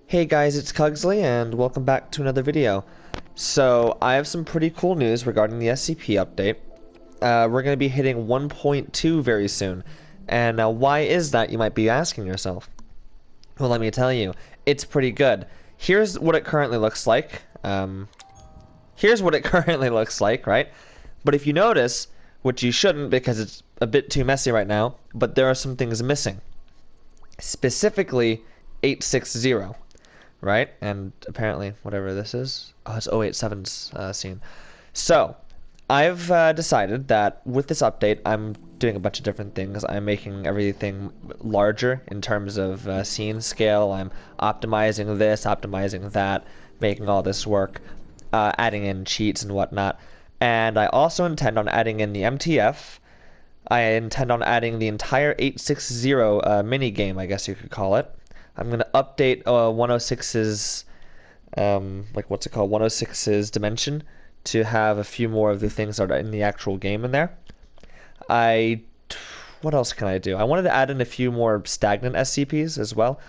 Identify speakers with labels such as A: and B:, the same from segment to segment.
A: Hey guys, it's Cugsly and welcome back to another video. So, I have some pretty cool news regarding the SCP update. We're going to be hitting 1.2 very soon. And why is that, you might be asking yourself? Well, let me tell you, it's pretty good. Here's what it currently looks like. Right? But if you notice, which you shouldn't because it's a bit too messy right now, but there are some things missing. Specifically, 860. Right? And apparently, whatever this is, oh, it's 087's scene. So, I've decided that with this update, I'm doing a bunch of different things. I'm making everything larger in terms of scene scale. I'm optimizing this, optimizing that, making all this work, adding in cheats and whatnot. And I also intend on adding in the MTF. I intend on adding the entire 860 minigame, I guess you could call it. I'm going to update 106's, 106's dimension to have a few more of the things that are in the actual game in there. What else can I do? I wanted to add in a few more stagnant SCPs as well.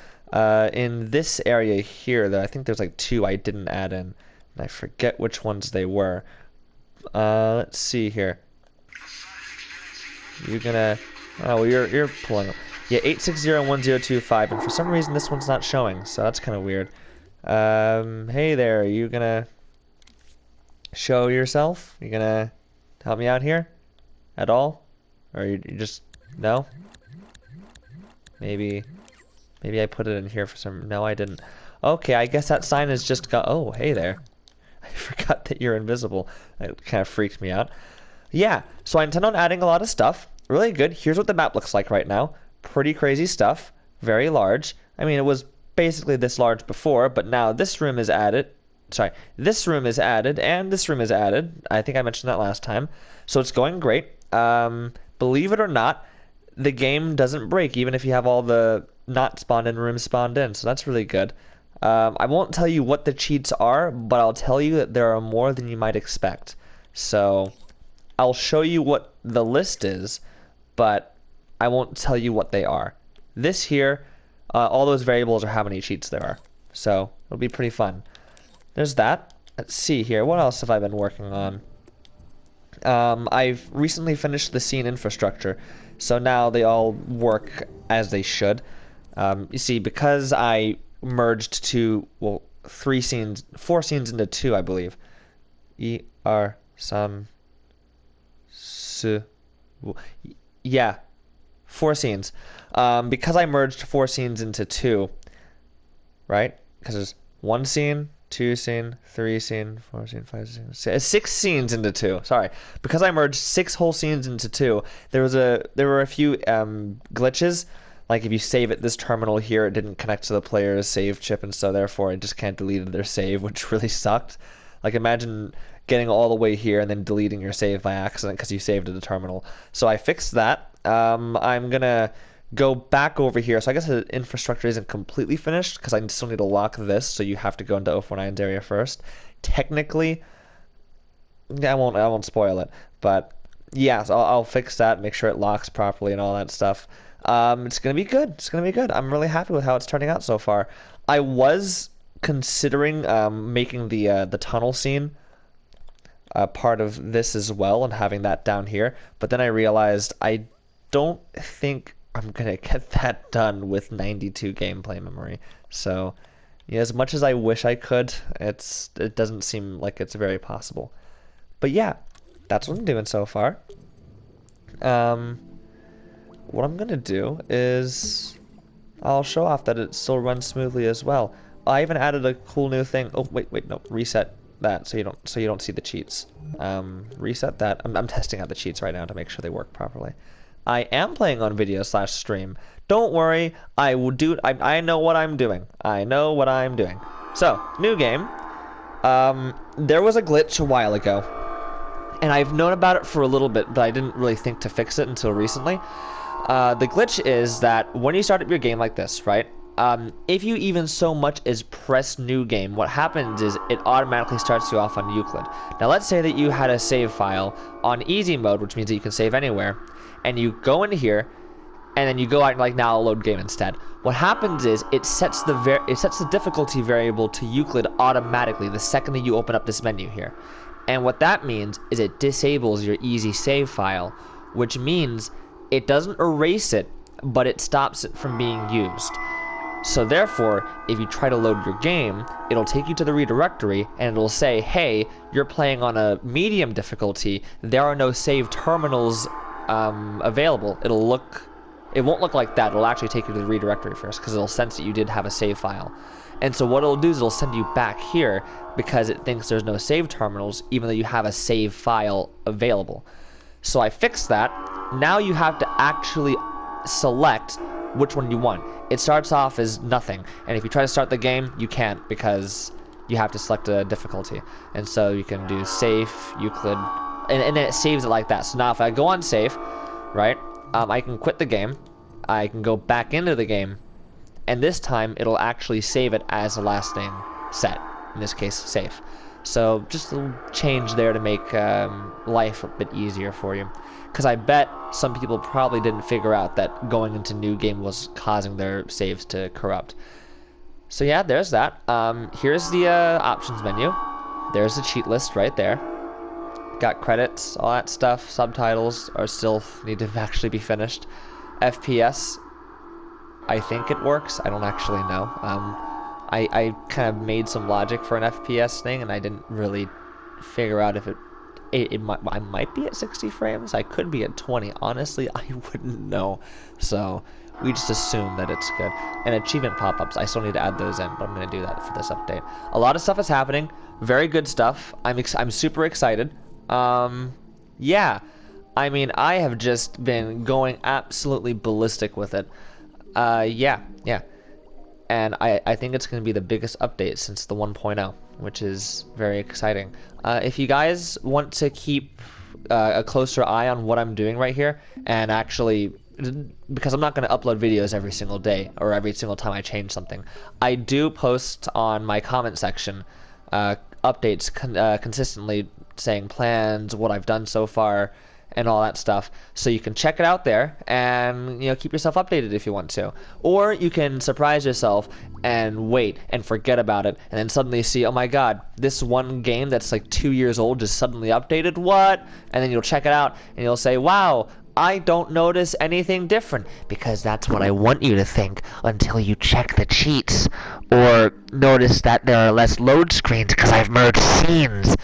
A: In this area here, I think there's like two I didn't add in, and I forget which ones they were. Let's see here. You're gonna... Oh, you're pulling them. Yeah, 8601025, and for some reason this one's not showing, so that's kind of weird. Hey there, are you gonna show yourself? You gonna help me out here? At all? Or you just... No? Maybe I put it in here for some... No, I didn't. Okay, I guess that sign is just got... Oh, hey there. I forgot that you're invisible. That kind of freaked me out. Yeah, so I intend on adding a lot of stuff. Really good. Here's what the map looks like right now. Pretty crazy stuff. Very large. I mean, it was basically this large before, but now this room is added. Sorry, this room is added, and this room is added. I think I mentioned that last time. So it's going great. Believe it or not, the game doesn't break, even if you have all the not spawned in rooms spawned in. So that's really good. I won't tell you what the cheats are, but I'll tell you that there are more than you might expect. So I'll show you what the list is, but I won't tell you what they are. This here, all those variables are how many cheats there are. So it'll be pretty fun. There's that. Let's see here. What else have I been working on? I've recently finished the scene infrastructure. So now they all work as they should. You see, because I merged four scenes into two, I believe. Yeah. 4 scenes. Because I merged 4 scenes into 2, right? Because there's 1 scene, 2 scene, 3 scene, 4 scene, 5 scene, 6 scenes into 2. Sorry. Because I merged 6 whole scenes into 2, there were a few glitches. Like if you save at this terminal here, it didn't connect to the player's save chip, and so therefore it just can't delete their save, which really sucked. Like imagine getting all the way here and then deleting your save by accident because you saved at the terminal. So I fixed that. I'm gonna go back over here. So I guess the infrastructure isn't completely finished because I still need to lock this. So you have to go into 049's area first. Technically, I won't spoil it, but yeah, so I'll fix that, make sure it locks properly and all that stuff. It's gonna be good. It's gonna be good. I'm really happy with how it's turning out so far. I was considering making the tunnel scene part of this as well and having that down here, but then I realized I don't think I'm gonna get that done with 92 gameplay memory. So yeah, as much as I wish I could, it doesn't seem like it's very possible. But yeah, that's what I'm doing so far. What I'm gonna do is I'll show off that it still runs smoothly as well. I even added a cool new thing. Oh wait, no, reset that so you don't see the cheats. Reset that. I'm testing out the cheats right now to make sure they work properly. I am playing on video/stream. Don't worry, I will do. I know what I'm doing. I know what I'm doing. So new game. There was a glitch a while ago, and I've known about it for a little bit, but I didn't really think to fix it until recently. The glitch is that when you start up your game like this, right? If you even so much as press new game, what happens is it automatically starts you off on Euclid. Now let's say that you had a save file on easy mode, which means that you can save anywhere, and you go into here and then you go out and like, now I'll load game instead. What happens is it sets the difficulty variable to Euclid automatically the second that you open up this menu here. And what that means is it disables your easy save file, which means it doesn't erase it, but it stops it from being used. So therefore, if you try to load your game, it'll take you to the redirectory and it'll say, hey, you're playing on a medium difficulty, there are no save terminals available. It won't look like that. It'll actually take you to the redirectory first because it'll sense that you did have a save file. And so what it'll do is it'll send you back here because it thinks there's no save terminals even though you have a save file available. So I fixed that. Now you have to actually select which one you want. It starts off as nothing, and if you try to start the game, you can't because you have to select a difficulty. And so you can do safe, Euclid, and then it saves it like that. So now if I go on safe, right, I can quit the game, I can go back into the game, and this time it'll actually save it as the last thing set, in this case safe. So just a little change there to make life a bit easier for you. Because I bet some people probably didn't figure out that going into new game was causing their saves to corrupt. So yeah, there's that. Here's the options menu. There's the cheat list right there. Got credits, all that stuff. Subtitles are still need to actually be finished. FPS, I think it works. I don't actually know. I kind of made some logic for an FPS thing, and I didn't really figure out if I might be at 60 frames. I could be at 20. Honestly, I wouldn't know. So we just assume that it's good. And achievement pop-ups, I still need to add those in, but I'm going to do that for this update. A lot of stuff is happening. Very good stuff. I'm super excited. Yeah. I mean, I have just been going absolutely ballistic with it. Yeah. And I think it's going to be the biggest update since the 1.0, which is very exciting. If you guys want to keep a closer eye on what I'm doing right here, and actually, because I'm not going to upload videos every single day or every single time I change something, I do post on my comment section updates consistently saying plans, what I've done so far, and all that stuff, so you can check it out there and keep yourself updated if you want to. Or you can surprise yourself and wait and forget about it, and then suddenly see, oh my god, this one game that's like 2 years old just suddenly updated, what? And then you'll check it out and you'll say, wow, I don't notice anything different, because that's what I want you to think until you check the cheats, or notice that there are less load screens because I've merged scenes.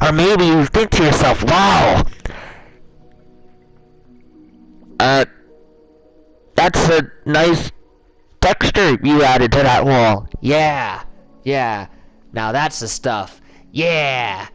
A: Or maybe you think to yourself, wow, that's a nice texture you added to that wall. Yeah. Now that's the stuff. Yeah.